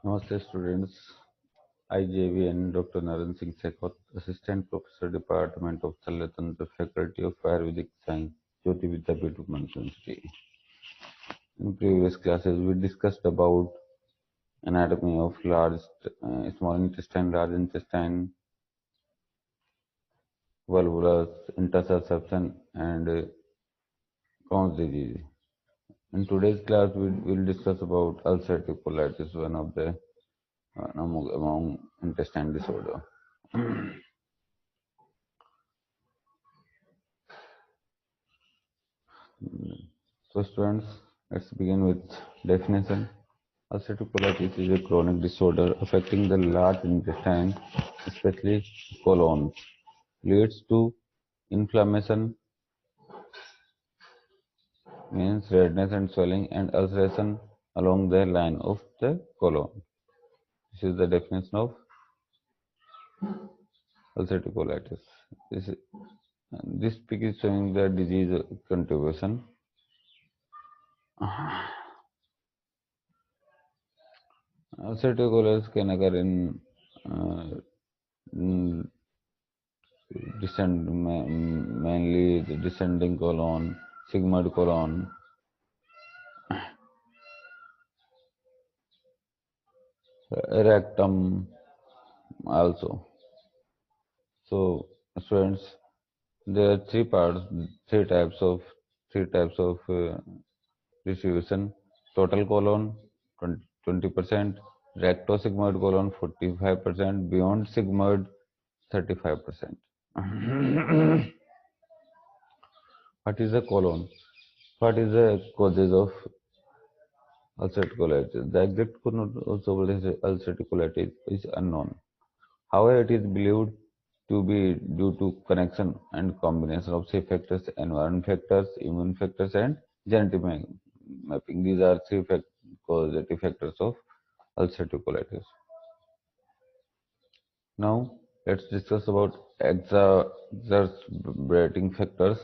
Namaste students, I JV Dr. Naren Singh Sekhot, Assistant Professor Department of Shalya Tantra, Faculty of Ayurvedic Science, JAYOTI VIDYAPEETH Women's University. In previous classes, we discussed about anatomy of small intestine, large intestine, volvulus, intersusception, and Crohn's disease. In today's class, we will discuss about ulcerative colitis, one of the among intestine disorder. So students, let's begin with definition. Ulcerative colitis is a chronic disorder affecting the large intestine, especially colon. Leads to inflammation, means redness and swelling, and ulceration along the line of the colon. This is the definition of ulcerative colitis. This pic is showing the disease contribution. Ulcerative colitis can occur uh, in mainly the descending colon, sigmoid colon, rectum also. So students, there are three types of three types of distribution: total colon 20%, rectosigmoid colon 45%, beyond sigmoid 35%. What is the colon? What is the causes of ulcerative colitis? The exact cause of ulcerative colitis is unknown. However, it is believed to be due to connection and combination of three factors: environment factors, immune factors, and genetic mapping. These are three causative factors of ulcerative colitis. Now, let's discuss about exacerbating factors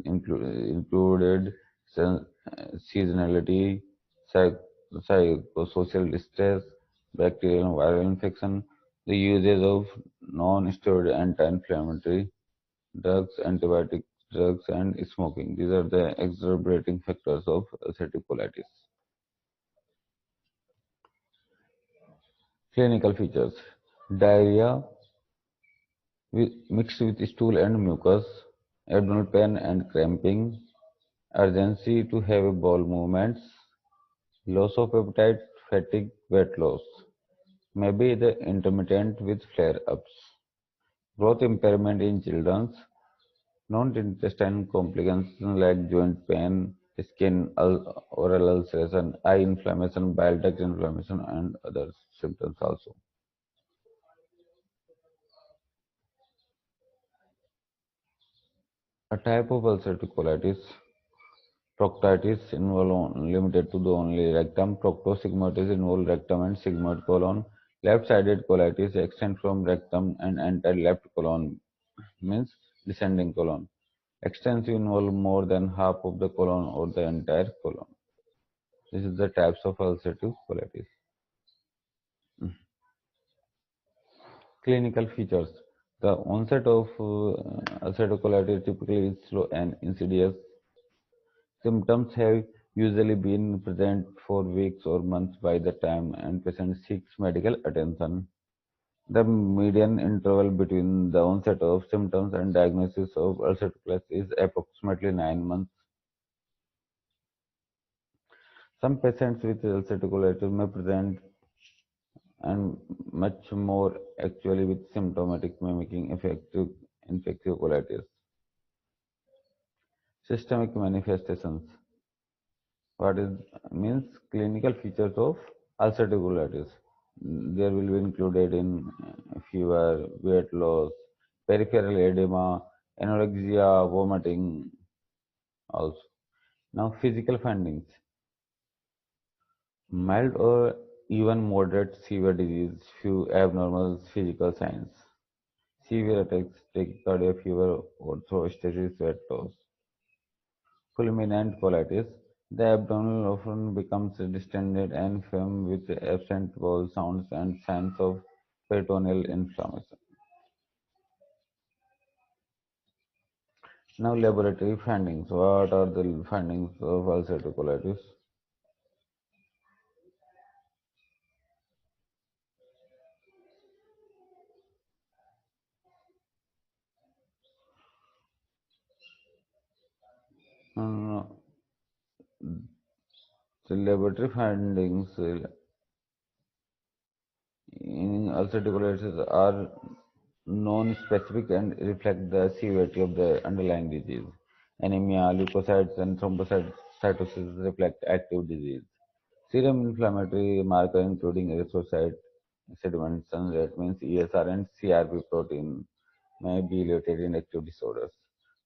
included seasonality, psychosocial distress, bacterial and viral infection, the usage of non-steroidal anti-inflammatory drugs, antibiotic drugs, and smoking. These are the exacerbating factors of ulcerative colitis. Clinical features: diarrhea mixed with stool and mucus, abdominal pain and cramping, urgency to have bowel movements, loss of appetite, fatigue, weight loss. Maybe the intermittent with flare-ups. Growth impairment in children, non-intestinal complications like joint pain, oral ulceration, eye inflammation, bile duct inflammation, and other symptoms also. A type of ulcerative colitis, proctitis, limited to the only rectum. Proctosigmoides involve rectum and sigmoid colon. Left-sided colitis extend from rectum and enter left colon, means descending colon. Extensive involve more than half of the colon or the entire colon. This is the types of ulcerative colitis. Clinical features. The onset of ulcerative colitis typically is slow and insidious. Symptoms have usually been present for weeks or months by the time and patient seeks medical attention. The median interval between the onset of symptoms and diagnosis of ulcerative colitis is approximately 9 months. Some patients with ulcerative colitis may present and much more actually with symptomatic mimicking effective infective colitis. Systemic manifestations. What is means clinical features of ulcerative colitis. There will be included in fever, weight loss, peripheral edema, anorexia, vomiting also. Now physical findings. Mild or even moderate severe disease, few abnormal physical signs. Severe attacks, tachycardia, fever, orthostasis, weight loss. Fulminant colitis, The abdomen often becomes distended and firm with absent vowel sounds and signs of peritoneal inflammation. Now, laboratory findings. What are the findings of ulcerative colitis? Uh, the laboratory findings in ulcerative colitis are non-specific and reflect the severity of the underlying disease. Anemia, leukocytes, and thrombocytosis reflect active disease. Serum inflammatory marker including erythrocyte sedimentation, that means ESR and CRP protein, may be elevated in active disorders.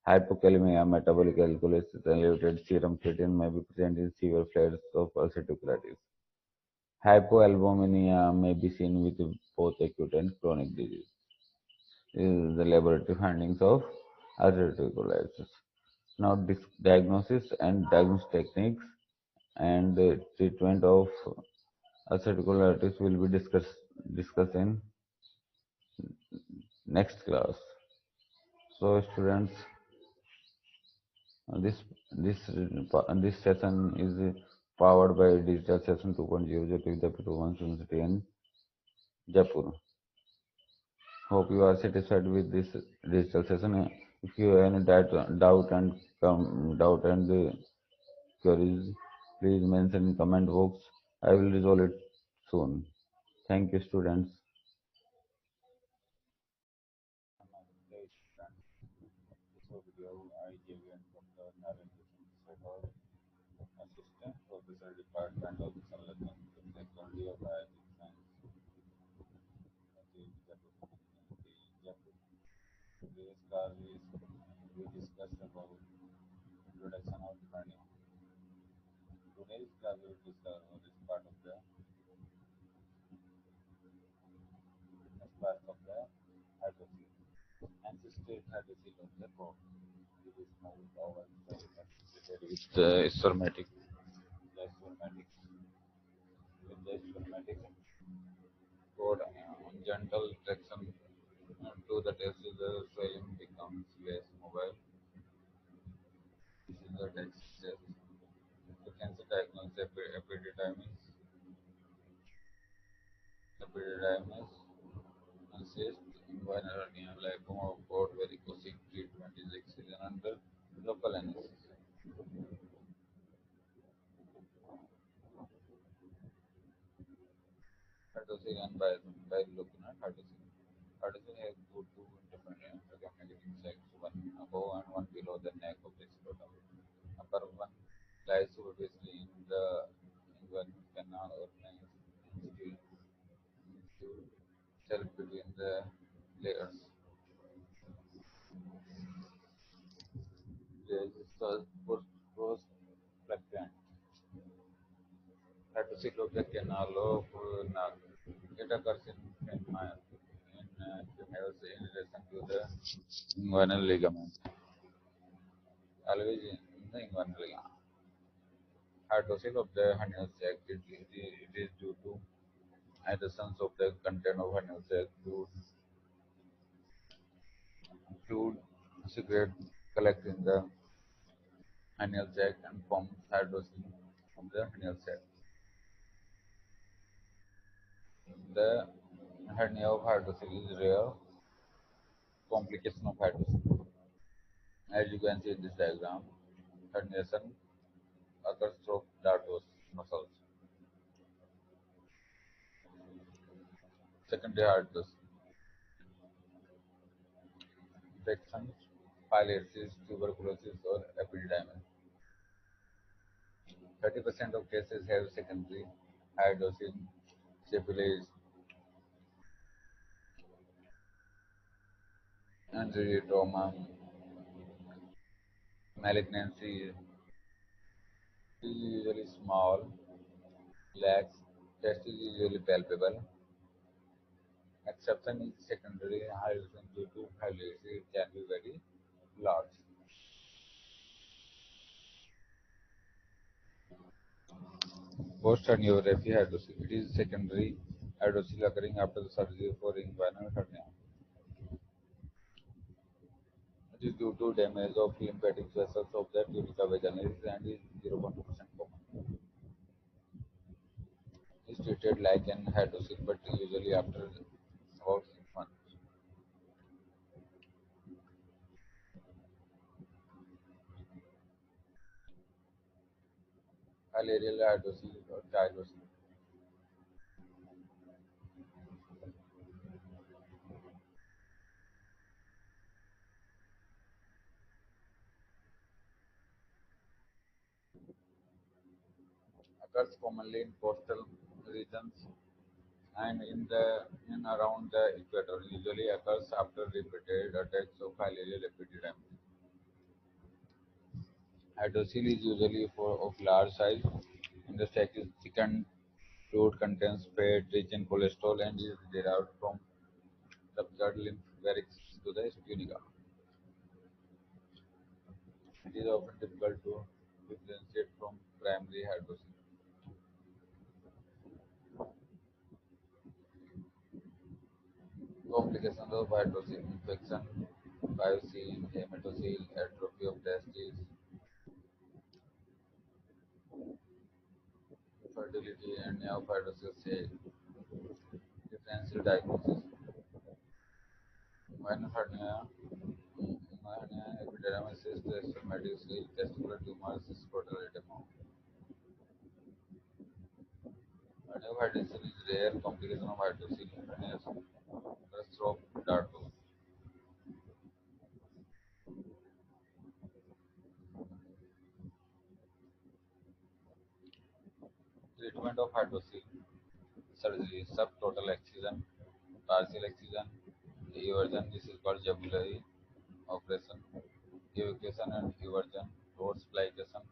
Hypokalemia, metabolic alkalosis, and elevated serum creatine may be present in severe flares of ulcerative colitis. Hypoalbuminemia may be seen with both acute and chronic disease. This is the laboratory findings of ulcerative colitis. Now, diagnosis and diagnostic techniques and treatment of ulcerative colitis will be discussed in next class. So, students, this session is powered by Digital Session 2.0 at VIDYAPEETH Women's University in Jaipur. Hope you are satisfied with this digital session. If you have any doubt and queries, please mention in comment box. I will resolve it soon. Thank you, students. So video I gave you Dr. Assistant Professor Department of Shalya Tantra, Faculty of Biotic Science, Today's class is we discussed about introduction of learning. Today's class will discuss this part of the as part of the hydroxyl. Ancestral hydroxyl of the bone. It is moved over associated with the somatic, the somatic, with the somatic cord on gentle traction to the test, the swelling becomes less mobile. This is the text test. The cancer diagnosis epididymis, epididymis, cyst, inguinal hernia, lipoma, port, varicocele. Treatment is excision under local anesthesia. Hydroxyl and bilocular hydroxyl. Hydroxyl has two independent magnetic sacs, one above and one below the neck of the scrotum. Upper one lies superficially in the inguinal canal or nasal cell between the layers. There is a prospectant hydroxyl of the canal of nerve. It occurs in females in relation to the inguinal ligament. Always in the inguinal ligament. Hydroxyl of the hernial sac, it is due to adhesions of the content of hernial sac to fluid secrete collect in the hernial sac and forms hydroxyl of the hernial sac. The hernia of hydroxyl is rare complication of hydroxyl. As you can see in this diagram, herniation occurs through dartos muscles. Secondary hydroxyl infections, pilosis, tuberculosis, or epidemic. 30% of cases have secondary hydroxyl syphilis, injury, trauma, malignancy. It is usually small, lax, test is usually palpable. Exception is secondary hydrogen due to pilosis. It can be very large. Post-herniorrhaphy hydrocele. It is secondary hydrocele occurring after the surgery for inguinal hernia. It is due to damage of lymphatic vessels of the tunica vaginalis and is 0.2% common. It is treated like an hydrocele but usually after about 6 months. Filarial hydrocele or gyrocele occurs commonly in coastal regions and in around the equator. Usually occurs after repeated attacks of filarial epidemic. Hydrocele is usually of large size, and the sac is thickened. Fluid contains fat, rich in cholesterol, and is derived from ruptured lymphatics to the tunica. It is often difficult to differentiate from primary hydrocele. Complications of hydrocele infection, biopsy, hematocele, atrophy of testes, fertility, and neophytosis. Differential diagnosis. Minor hernia, hernia, epidermolysis, stomatitis, testicular tumors, scrotal edema. Neophytosis is rare complication of hydrocele hernias. Stroke, darto. Treatment of hydrocele surgery, subtotal excision, partial excision, eversion. This is called jugular operation. Evacuation and eversion, road splication,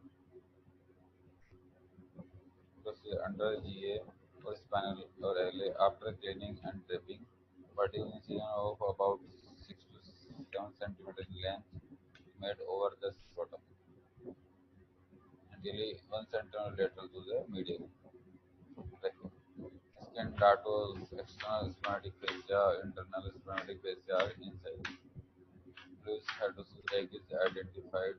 procedure under GA or spinal or LA after cleaning and draping. Vertical incision of about 6 to 7 centimeters in length made over the scrotum, nearly 1 centimeter lateral to the medial. Skin dartos, external splenic fascia, internal splenic fascia are inside. Bluish hydrocele egg is identified.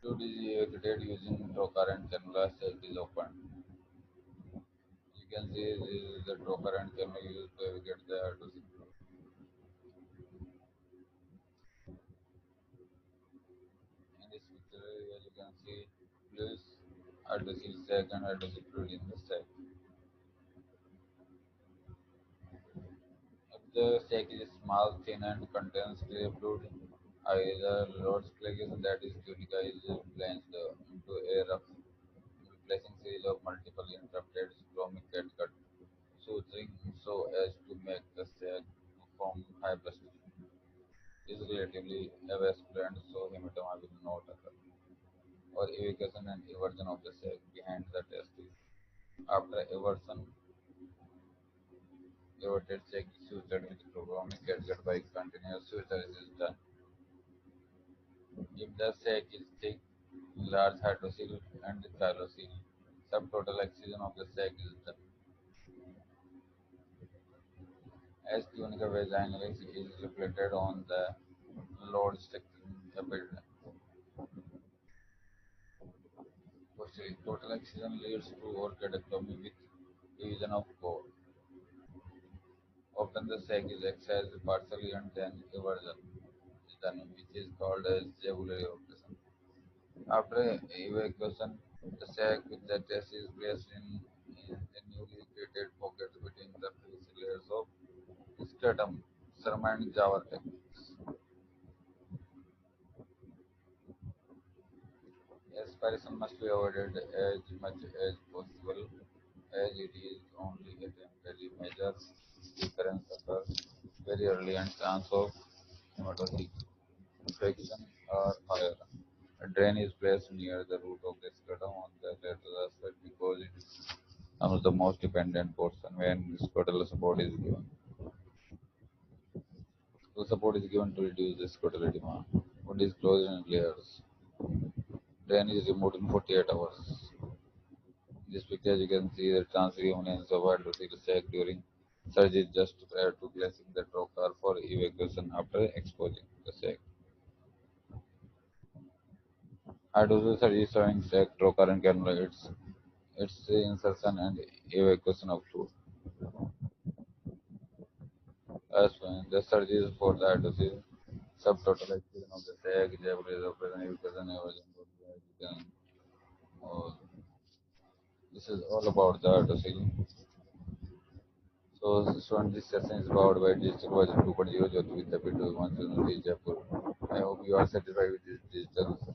Fluid is evacuated using trocar and cannula as it is opened. You can see this is the trocar and cannula used to evacuate the hydrocele. In this picture here you can see bluish hydrocele sac and hydrocele fluid in the sac. If the sac is small, thin and contains clear fluid, either Lord's plague that is tunica is plunged into a rough, replacing series of multiple interrupted stromic catgut suturing so as to make the sac form fibrous. Is relatively avascular and so hematoma will not occur, or evacuation and eversion of the sac behind the testis. After eversion, everted sac is sutured with chromosomic catgut by continuous suture is done. If the sac is thick, large hydrocele and chylocele, subtotal excision of the sac is done. As tunica vaginalis is reflected on the load structure epidermis. Posteriorly, total excision leads to orchidectomy with division of core. Often the sac is excised partially and then eversion is done, which is called as jugular operation. After evacuation, the sac with the test is placed in a newly created pocket between the face layers of scrotum, cerament Java techniques. Aspiration must be avoided as much as possible as it is only a temporary measure. Recurrence occurs very early and chance of hematologic infection are higher. A drain is placed near the root of the scrotum on the lateral aspect because it is one of the most dependent portion when scrotal support is given. So support is given to reduce the scrotal edema. Wound is closed in layers. Brain is removed in 48 hours. In this picture, you can see the transreunions of hydrocele sac during surgery just prior to placing the trocar for evacuation after exposing the sac. Hydrocele surgery showing sac, trocar, and cannula. Its insertion and evacuation of fluid. As when the surgery is for the hydrocele, subtotal excision of the sac, JAIPUR is operation, evacuation, evacuation. Oh, this is all about the hydrocele. So, this session is powered by Digital Version 2.0 Jyoti Vidyapeeth 1 Jaipur. I hope you are satisfied with this digital